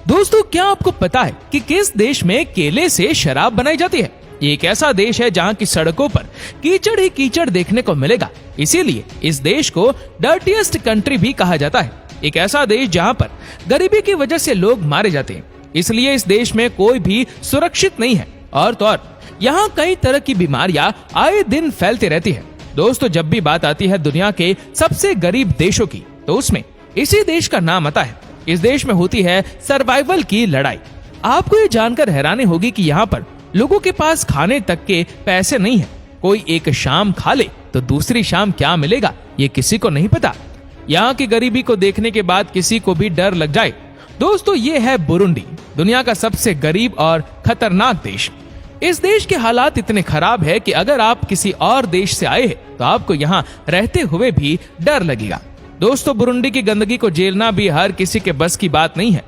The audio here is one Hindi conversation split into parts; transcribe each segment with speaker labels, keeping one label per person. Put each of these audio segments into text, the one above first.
Speaker 1: दोस्तों, क्या आपको पता है कि किस देश में केले से शराब बनाई जाती है? ये एक ऐसा देश है जहाँ की सड़कों पर कीचड़ ही कीचड़ देखने को मिलेगा। इसीलिए इस देश को डर्टीएस्ट कंट्री भी कहा जाता है। एक ऐसा देश जहाँ पर गरीबी की वजह से लोग मारे जाते हैं। इसलिए इस देश में कोई भी सुरक्षित नहीं है और तो और यहाँ कई तरह की बीमारियां आए दिन फैलती रहती है। दोस्तों, जब भी बात आती है दुनिया के सबसे गरीब देशों की, तो उसमें इसी देश का नाम आता है। इस देश में होती है सर्वाइवल की लड़ाई। आपको ये जानकर हैरानी होगी कि यहाँ पर लोगों के पास खाने तक के पैसे नहीं है। कोई एक शाम खा ले तो दूसरी शाम क्या मिलेगा ये किसी को नहीं पता। यहाँ की गरीबी को देखने के बाद किसी को भी डर लग जाए। दोस्तों, ये है बुरुंडी, दुनिया का सबसे गरीब और खतरनाक देश। इस देश के हालात इतने खराब है कि अगर आप किसी और देश से आए हैं तो आपको यहाँ रहते हुए भी डर लगेगा। दोस्तों, बुरुंडी की गंदगी को झेलना भी हर किसी के बस की बात नहीं है।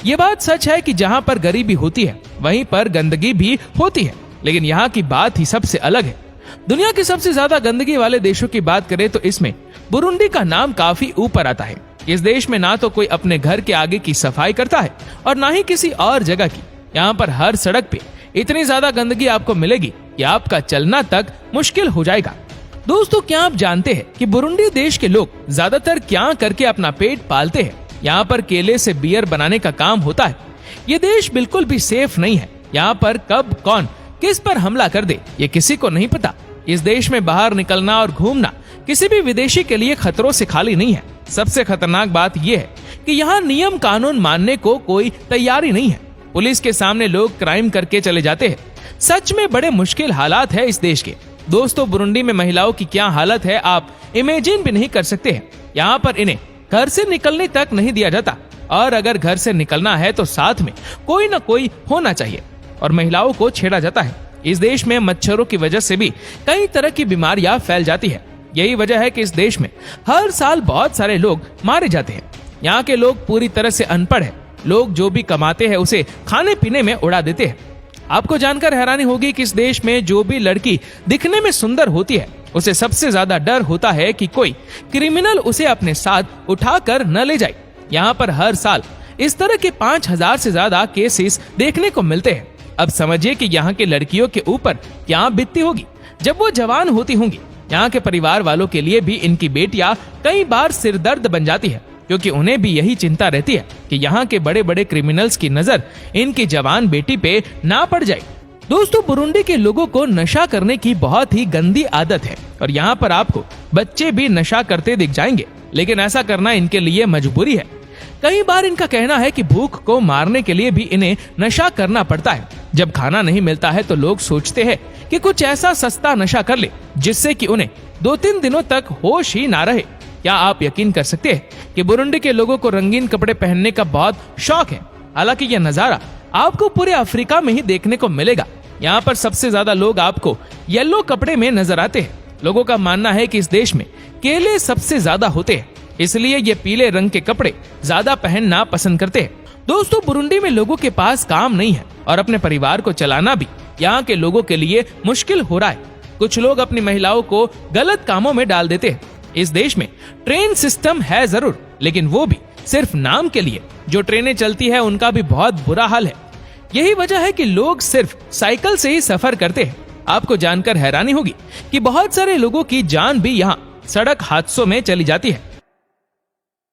Speaker 1: ये बात सच है कि जहाँ पर गरीबी होती है वहीं पर गंदगी भी होती है, लेकिन यहाँ की बात ही सबसे अलग है। दुनिया के सबसे ज्यादा गंदगी वाले देशों की बात करें तो इसमें बुरुंडी का नाम काफी ऊपर आता है। इस देश में ना तो कोई अपने घर के आगे की सफाई करता है और ना ही किसी और जगह की। यहाँ पर हर सड़क पे इतनी ज्यादा गंदगी आपको मिलेगी कि आपका चलना तक मुश्किल हो जाएगा। दोस्तों, क्या आप जानते हैं कि बुरुंडी देश के लोग ज्यादातर क्या करके अपना पेट पालते हैं? यहाँ पर केले से बियर बनाने का काम होता है। ये देश बिल्कुल भी सेफ नहीं है। यहाँ पर कब कौन किस पर हमला कर दे ये किसी को नहीं पता। इस देश में बाहर निकलना और घूमना किसी भी विदेशी के लिए खतरों से खाली नहीं है। सबसे खतरनाक बात यह है कि यहाँ नियम कानून मानने को कोई तैयारी नहीं है। पुलिस के सामने लोग क्राइम करके चले जाते हैं। सच में बड़े मुश्किल हालात है इस देश के। दोस्तों, बुरुंडी में महिलाओं की क्या हालत है आप इमेजिन भी नहीं कर सकते हैं। यहाँ पर इन्हें घर से निकलने तक नहीं दिया जाता और अगर घर से निकलना है तो साथ में कोई न कोई होना चाहिए और महिलाओं को छेड़ा जाता है। इस देश में मच्छरों की वजह से भी कई तरह की बीमारियां फैल जाती है। यही वजह है कि इस देश में हर साल बहुत सारे लोग मारे जाते हैं। यहाँ के लोग पूरी तरह से अनपढ़ है। लोग जो भी कमाते हैं उसे खाने पीने में उड़ा देते हैं। आपको जानकर हैरानी होगी कि इस देश में जो भी लड़की दिखने में सुंदर होती है उसे सबसे ज्यादा डर होता है कि कोई क्रिमिनल उसे अपने साथ उठाकर न ले जाए। यहाँ पर हर साल इस तरह के 5000 से ज्यादा केसेस देखने को मिलते हैं। अब समझिए कि यहाँ की लड़कियों के ऊपर क्या बीतती होगी जब वो जवान होती होंगी। यहाँ के परिवार वालों के लिए भी इनकी बेटियां कई बार सिरदर्द बन जाती है, क्योंकि उन्हें भी यही चिंता रहती है कि यहाँ के बड़े बड़े क्रिमिनल्स की नजर इनकी जवान बेटी पे ना पड़ जाए। दोस्तों, बुरुंडी के लोगों को नशा करने की बहुत ही गंदी आदत है और यहाँ पर आपको बच्चे भी नशा करते दिख जाएंगे, लेकिन ऐसा करना इनके लिए मजबूरी है। कई बार इनका कहना है कि भूख को मारने के लिए भी इन्हें नशा करना पड़ता है। जब खाना नहीं मिलता है तो लोग सोचते हैं कि कुछ ऐसा सस्ता नशा कर ले जिससे कि उन्हें 2-3 दिनों तक होश ही ना रहे। क्या आप यकीन कर सकते हैं कि बुरुंडी के लोगों को रंगीन कपड़े पहनने का बहुत शौक है? हालांकि यह नजारा आपको पूरे अफ्रीका में ही देखने को मिलेगा। यहाँ पर सबसे ज्यादा लोग आपको येलो कपड़े में नजर आते हैं। लोगों का मानना है कि इस देश में केले सबसे ज्यादा होते हैं, इसलिए ये पीले रंग के कपड़े ज्यादा पहनना पसंद करते हैं। दोस्तों, बुरुंडी में लोगों के पास काम नहीं है और अपने परिवार को चलाना भी यहाँ के लोगों के लिए मुश्किल हो रहा है। कुछ लोग अपनी महिलाओं को गलत कामों में डाल देते हैं। इस देश में ट्रेन सिस्टम है जरूर, लेकिन वो भी सिर्फ नाम के लिए। जो ट्रेनें चलती है उनका भी बहुत बुरा हाल है। यही वजह है कि लोग सिर्फ साइकिल से ही सफर करते हैं। आपको जानकर हैरानी होगी कि बहुत सारे लोगों की जान भी यहाँ सड़क हादसों में चली जाती है।